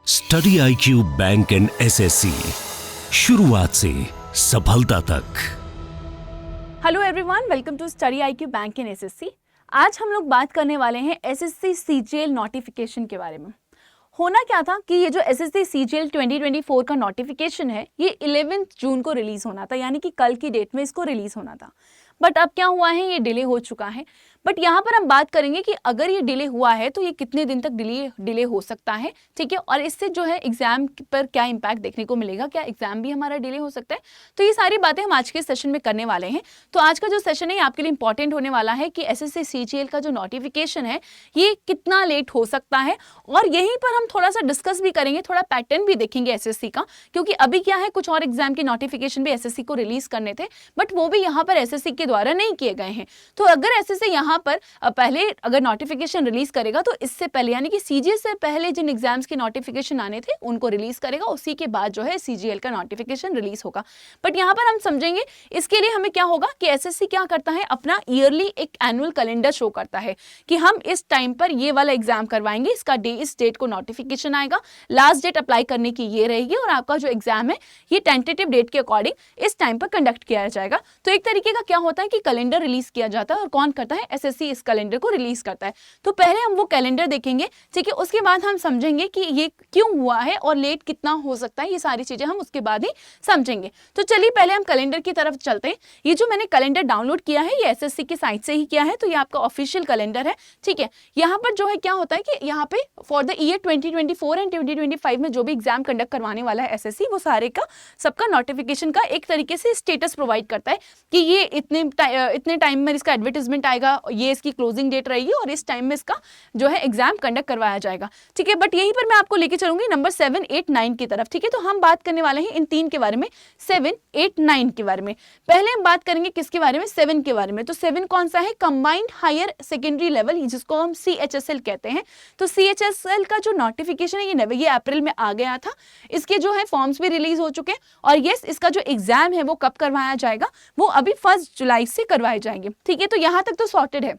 Study IQ bank and SSC, शुरुआत से सफलता तक। Hello everyone, welcome to study IQ bank and SSC। आज हम लोग बात करने वाले हैं SSC CGL नोटिफिकेशन के बारे में। होना क्या था कि ये जो SSC CGL 2024 का नोटिफिकेशन है ये 11 जून को रिलीज होना था, यानी कि कल की डेट में इसको रिलीज होना था। बट अब क्या हुआ है, ये डिले हो चुका है। बट यहाँ पर हम बात करेंगे कि अगर ये डिले हुआ है तो ये कितने दिन तक डिले हो सकता है, ठीक है, और इससे जो है एग्जाम पर क्या इम्पैक्ट देखने को मिलेगा, क्या एग्जाम भी हमारा डिले हो सकता है। तो ये सारी बातें हम आज के सेशन में करने वाले हैं। तो आज का जो सेशन है ये आपके लिए इंपॉर्टेंट होने वाला है कि SSC CGL का जो नोटिफिकेशन है ये कितना लेट हो सकता है, और यहीं पर हम थोड़ा सा डिस्कस भी करेंगे, थोड़ा पैटर्न भी देखेंगे SSC का, क्योंकि अभी क्या है कुछ और एग्जाम के नोटिफिकेशन भी SSC को रिलीज करने थे, बट वो भी यहाँ पर SSC के द्वारा नहीं किए गए हैं। तो अगर SSC यहाँ पर पहले अगर नोटिफिकेशन रिलीज करेगा तो इससे पहले यानी कि CGL से पहले जिन एग्जाम्स के नोटिफिकेशन आने थे उनको रिलीज करेगा, उसी के बाद जो है CGL का नोटिफिकेशन रिलीज होगा। बट यहाँ पर हम समझेंगे इसके लिए हमें क्या होगा कि SSC क्या करता है, अपना ईयरली एक एनुअल कैलेंडर शो करता है कि हम इस टाइम पर ये वाला एग्जाम करवाएंगे, इसका इस डेट को नोटिफिकेशन आएगा, लास्ट डेट अप्लाई करने की ये रहेगी, और आपका जो एग्जाम है ये टेंटेटिव डेट के अकॉर्डिंग इस टाइम पर कंडक्ट किया जाएगा। तो एक तरीके का क्या होता है कि कैलेंडर रिलीज किया जाता है, और कौन करता है, SSC इस कैलेंडर को रिलीज करता है। तो पहले हम वो कैलेंडर देखेंगे, ठीक है, उसके बाद हम समझेंगे कि ये क्यों हुआ है और लेट कितना हो सकता है, ये सारी चीजें हम उसके बाद ही समझेंगे। तो चलिए पहले हम कैलेंडर की तरफ चलते हैं। ये जो मैंने कैलेंडर डाउनलोड किया है ये SSC की साइट से ही किया है, तो ये आपका ऑफिशियल कैलेंडर है, ठीक है। यहाँ पर जो है क्या होता है कि यहाँ पे फॉर द ईयर 2024 एंड 2025 में जो भी एग्जाम कंडक्ट करवाने वाला है SSC, वो सारे का सबका नोटिफिकेशन का एक तरीके से स्टेटस प्रोवाइड करता है कि ये इतने टाइम में इसका एडवर्टाइजमेंट आएगा, ये इसकी क्लोजिंग डेट रहेगी, और इस टाइम में इसका जो है एग्जाम कंडक्ट करवाया जाएगा, ठीक है। बट यहीं पर मैं आपको लेके चलूंगी नंबर 7, 8, 9 की तरफ, ठीक है। तो हम बात करने वाले हैं इन तीन के बारे में, 7, 8, 9 के बारे में। पहले हम बात करेंगे किसके बारे में, 7 के बारे में। तो 7 कौन सा है, कंबाइंड हायर सेकेंडरी लेवल, जिसको हम CHSL कहते हैं। तो CHSL का जो नोटिफिकेशन है ये अप्रैल में आ गया था। इसके जो है फॉर्म्स भी रिलीज हो चुके हैं, और यस इसका जो एग्जाम है वो कब करवाया जाएगा, वो अभी 1 जुलाई से करवाए जाएंगे, ठीक है। तो यहां तक तो सॉर्टेड है।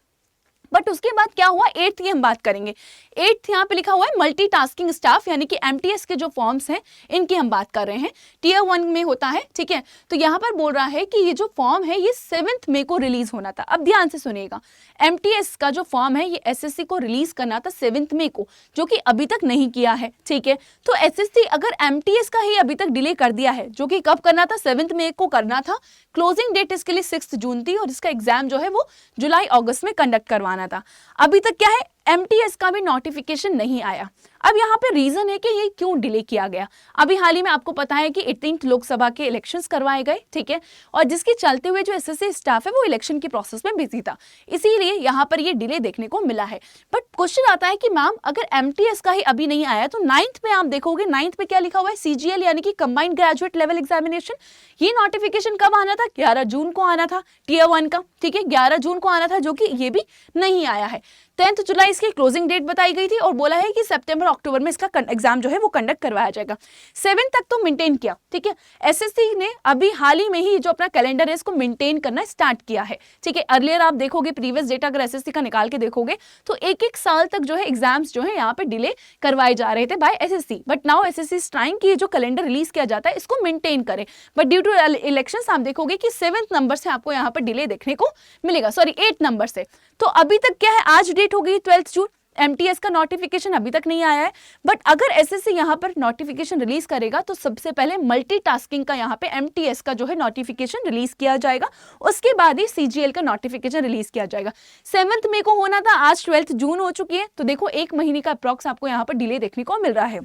बट उसके बाद क्या हुआ, 8th की हम बात करेंगे। 8th यहाँ पे लिखा हुआ है मल्टीटास्किंग स्टाफ, यानी कि MTS के जो फॉर्म्स हैं इनकी हम बात कर रहे हैं। Tier 1 में होता है, ठीक है। तो यहाँ पर बोल रहा है कि ये जो फॉर्म है ये 7 मई को रिलीज होना था। अब ध्यान से सुनिएगा, MTS का जो फॉर्म है ये SSC को रिलीज करना था 7 मई को, जो कि अभी तक नहीं किया है, ठीक है। तो SSC अगर MTS का ही अभी तक डिले कर दिया है, जो कि कब करना था, 7 मई को करना था, क्लोजिंग डेट इसके लिए 6 जून थी, और इसका एग्जाम जो है वो जुलाई अगस्त में कंडक्ट करवाना था। अभी तक क्या है, MTS का भी नोटिफिकेशन नहीं आया। अब यहाँ पे रीजन है कि ये क्यों डिले किया गया। अभी हाल ही में आपको पता है कि 18th लोकसभा के इलेक्शंस करवाए गए, ठीक है, और जिसके चलते हुए जो SSC स्टाफ है वो इलेक्शन के प्रोसेस में बिजी था, इसीलिए यहाँ पर ये डिले देखने को मिला है। बट क्वेश्चन आता है कि मैम अगर MTS का ही अभी नहीं आया तो 9th में आप देखोगे, 9th में क्या लिखा हुआ है, CGL यानी कि कंबाइंड ग्रेजुएट लेवल एग्जामिनेशन। ये नोटिफिकेशन कब आना था, 11 जून को आना था, Tier 1 का, ठीक है, 11 जून को आना था, जो कि ये भी नहीं आया है। 10 जुलाई इसकी क्लोजिंग डेट बताई गई थी, और बोला है कि सितंबर अक्टूबर में इसका एग्जाम जो है वो कंडक्ट करवाया जाएगा। 7 तक तो मेंटेन किया, ठीक है। SSC ने अभी हाल ही में ही जो अपना कैलेंडर है इसको मेंटेन करना स्टार्ट किया है, ठीक है। अर्लियर आप देखोगे प्रीवियस डेटा अगर SSC का निकाल के देखोगे तो एक साल तक जो है एग्जाम्स जो है यहाँ पे डिले करवाए जा रहे थे by SSC। But now SSC is trying कि जो कैलेंडर रिलीज किया जाता है इसको मेंटेन करे, बट ड्यू टू इलेक्शंस आप देखोगे कि 7th नंबर से आपको यहाँ पर डिले देखने को मिलेगा, सॉरी 8 नंबर से। तो अभी तक क्या है, आज डेट हो गई 12 जून, MTS का नोटिफिकेशन अभी तक नहीं आया है। बट अगर SSC यहाँ पर नोटिफिकेशन रिलीज करेगा तो सबसे पहले मल्टीटास्किंग का यहाँ पे MTS का जो है नोटिफिकेशन रिलीज किया जाएगा, उसके बाद ही CGL का नोटिफिकेशन रिलीज किया जाएगा। 7 मई को होना था, आज 12 जून हो चुकी है, तो देखो 1 महीने का अप्रॉक्स आपको यहाँ पर डिले देखने को मिल रहा है,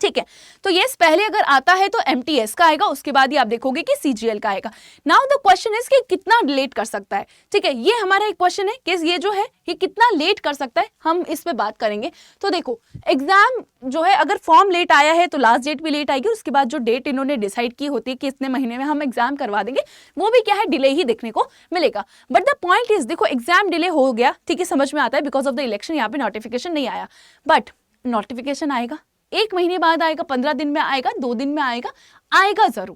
ठीक है। तो यस पहले अगर आता है तो MTS का आएगा, उसके बाद ही आप देखोगे कि CGL का आएगा। नाउ द क्वेश्चन इज कि कितना लेट कर सकता है, ठीक है, ये हमारा एक क्वेश्चन है कि ये जो है ये कितना लेट कर सकता है, हम इस पे बात करेंगे। तो देखो एग्जाम जो है अगर फॉर्म लेट आया है तो लास्ट डेट भी लेट आएगी, उसके बाद जो डेट इन्होंने डिसाइड की होती है कि इतने महीने में हम एग्जाम करवा देंगे, वो भी क्या है, डिले ही देखने को मिलेगा। बट द पॉइंट इज देखो एग्जाम डिले हो गया, ठीक है, समझ में आता है बिकॉज ऑफ द इलेक्शन यहाँ पे नोटिफिकेशन नहीं आया, बट नोटिफिकेशन आएगा 1 महीने बाद आएगा, 15 दिन में आएगा, 2 दिन में आएगा, आएगा जरूर।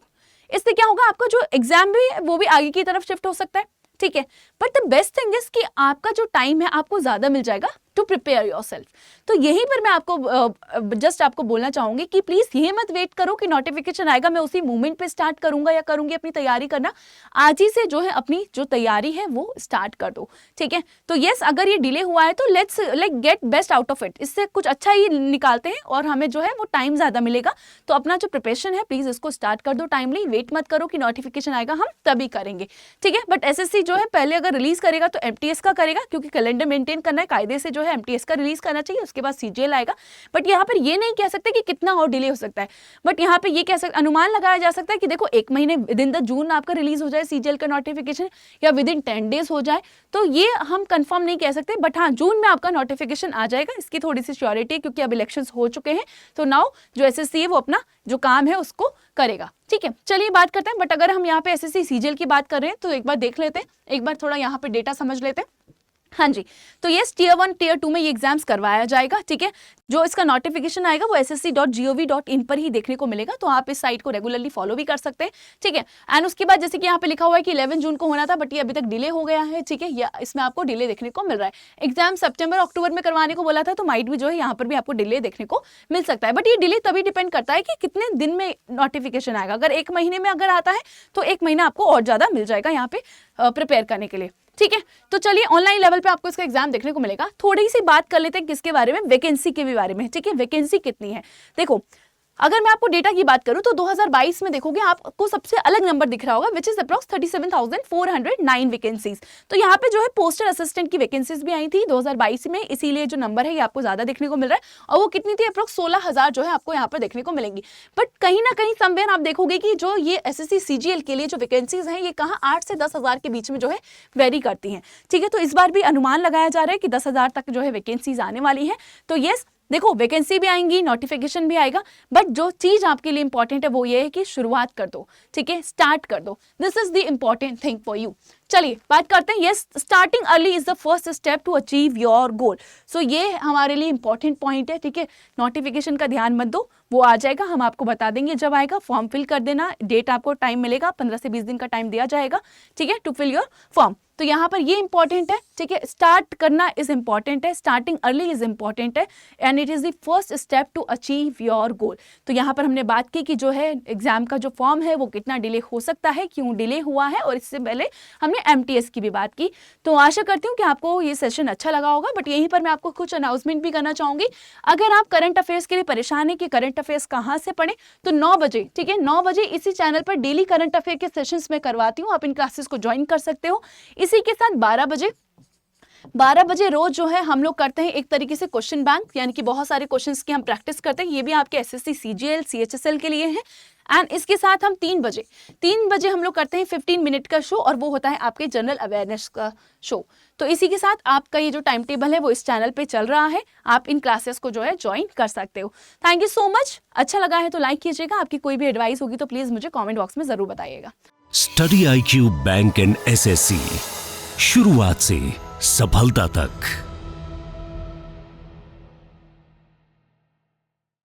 इससे क्या होगा, आपका जो एग्जाम भी है वो भी आगे की तरफ शिफ्ट हो सकता है, ठीक है। But the best thing is कि आपका जो टाइम है आपको ज्यादा मिल जाएगा टू प्रिपेयर योरसेल्फ। तो यहीं पर मैं आपको जस्ट आपको बोलना चाहूंगी कि प्लीज ये मत वेट करो कि नोटिफिकेशन आएगा मैं उसी मोमेंट पे स्टार्ट करूंगा या करूंगी अपनी तैयारी करना। आज ही से जो है अपनी जो तैयारी है वो स्टार्ट कर दो, ठीक है। तो यस, अगर ये डिले हुआ है तो let's get best out of it, इससे कुछ अच्छा ही निकालते हैं और हमें जो है वो टाइम ज्यादा मिलेगा। तो अपना जो प्रिपरेशन है प्लीज इसको स्टार्ट कर दो टाइमली, वेट मत करो कि नोटिफिकेशन आएगा हम तभी करेंगे, ठीक है। बट एसएससी जो है पहले अगर रिलीज करेगा तो एमटीएस का करेगा, क्योंकि कैलेंडर मेंटेन करना है, कायदे से जो है एमटीएस का रिलीज करना चाहिए, उसके बाद सीजीएल आएगा। बट यहाँ पर ये नहीं कह सकते कि कितना और डिले हो सकता है, बट यहाँ पे ये कह सकते, अनुमान लगाया जा सकता है कि देखो 1 महीने विद इन द जून आपका रिलीज हो जाए सीजीएल का नोटिफिकेशन, या विद इन 10 डेज हो जाए, तो ये हम कंफर्म नहीं कह सकते। बट हाँ, जून में आपका नोटिफिकेशन आ जाएगा, इसकी थोड़ी सी श्योरिटी है, क्योंकि अब इलेक्शंस हो चुके हैं। तो नाउ जो एसएससी है वो अपना जो काम है उसको करेगा, ठीक है। चलिए बात करते हैं। बट अगर हम यहाँ पे एसएससी सीजीएल की बात कर रहे हैं तो एक बार देख लेते हैं, एक बार थोड़ा यहाँ पे डेटा समझ लेते हैं। हाँ जी, तो ये टियर 1 टियर 2 में ये एग्जाम्स करवाया जाएगा, ठीक है। जो इसका नोटिफिकेशन आएगा वो ssc.gov.in पर ही देखने को मिलेगा, तो आप इस साइट को रेगुलरली फॉलो भी कर सकते हैं, ठीक है। एंड उसके बाद जैसे कि यहाँ पे लिखा हुआ है कि 11 जून को होना था, बट ये अभी तक डिले हो गया है, ठीक है। या इसमें आपको डिले देखने को मिल रहा है। एग्जाम सितंबर अक्टूबर में करवाने को बोला था, तो माइट भी जो है यहाँ पर भी आपको डिले देखने को मिल सकता है। बट ये डिले तभी डिपेंड करता है कि कितने दिन में नोटिफिकेशन आएगा। अगर 1 महीने में अगर आता है तो 1 महीना आपको और ज्यादा मिल जाएगा यहाँ पे प्रिपेयर करने के लिए, ठीक है। तो चलिए ऑनलाइन लेवल पे आपको इसका एग्जाम देखने को मिलेगा। थोड़ी सी बात कर लेते हैं किसके बारे में, वैकेंसी के भी बारे में, ठीक है। वैकेंसी कितनी है देखो, अगर मैं आपको डेटा की बात करूं तो 2022 में देखोगे आपको सबसे अलग नंबर दिख रहा होगा, विच इज अप्रॉक्स 37,409 वैकेंसीज। तो यहाँ पे जो है पोस्टल असिस्टेंट की वैकेंसीज भी आई थी 2022 में, इसीलिए जो नंबर है ये आपको ज्यादा देखने को मिल रहा है। और वो कितनी थी, अप्रॉक्स 16,000 जो है आपको यहाँ पर देखने को मिलेंगी। बट कहीं ना कहीं समवेयर आप देखोगे कि जो ये एसएससी सीजीएल के लिए जो वैकेंसीज हैं ये कहाँ 8 से 10,000 के बीच में जो है वेरी करती हैं, ठीक है। तो इस बार भी अनुमान लगाया जा रहा है कि 10,000 तक जो है वैकेंसीज आने वाली है। तो यस, देखो वैकेंसी भी आएंगी, नोटिफिकेशन भी आएगा, बट जो चीज आपके लिए इंपॉर्टेंट है वो ये है कि शुरुआत कर दो, ठीक है, स्टार्ट कर दो। This is the important thing for you. चलिए बात करते हैं। Yes, starting early is the first step to achieve your goal. So ये हमारे लिए इंपॉर्टेंट पॉइंट है, ठीक है। नोटिफिकेशन का ध्यान मत दो, वो आ जाएगा, हम आपको बता देंगे जब आएगा। फॉर्म फिल कर देना, डेट आपको टाइम मिलेगा, 15 से 20 दिन का टाइम दिया जाएगा, ठीक है, टू फिल योर फॉर्म। तो यहाँ पर ये इंपॉर्टेंट है, ठीक है, स्टार्ट करना इज इंपॉर्टेंट है, स्टार्टिंग अर्ली इज इंपॉर्टेंट है, and it is the first step to achieve your goal. तो यहाँ पर हमने बात की कि जो है एग्जाम का जो फॉर्म है वो कितना डिले हो सकता है, क्यों डिले हुआ है, और इससे पहले हमने एमटीएस की भी बात की। तो आशा करती हूँ कि आपको ये सेशन अच्छा लगा होगा। बट यहीं पर मैं आपको कुछ अनाउंसमेंट भी करना चाहूंगी। अगर आप करंट अफेयर्स के लिए परेशान है कि करंट अफेयर्स कहाँ से पढ़ें, तो 9 बजे, ठीक है, 9 बजे इसी चैनल पर डेली करंट अफेयर के सेशंस में करवाती हूँ, आप इन क्लासेस को ज्वाइन कर सकते हो। इसी के साथ 12 बजे रोज जो है हम लोग करते हैं एक तरीके से क्वेश्चन बैंक, यानी कि बहुत सारे क्वेश्चंस की हम प्रैक्टिस करते हैं। ये भी आपके एसएससी सीजीएल सीएचएसएल के लिए है। एंड इसके साथ हम 3 बजे हम लोग करते हैं 15 मिनट का शो, और वो होता है आपके जनरल अवेयरनेस का शो। तो इसी के साथ आपका ये जो टाइम टेबल है वो इस चैनल पे चल रहा है, आप इन क्लासेस को जो है ज्वाइन कर सकते हो। Thank you so much. अच्छा लगा है तो लाइक कीजिएगा, आपकी कोई भी एडवाइस होगी तो प्लीज मुझे कॉमेंट बॉक्स में जरूर बताइएगा। Study IQ bank and SSC, शुरुआत से सफलता तक।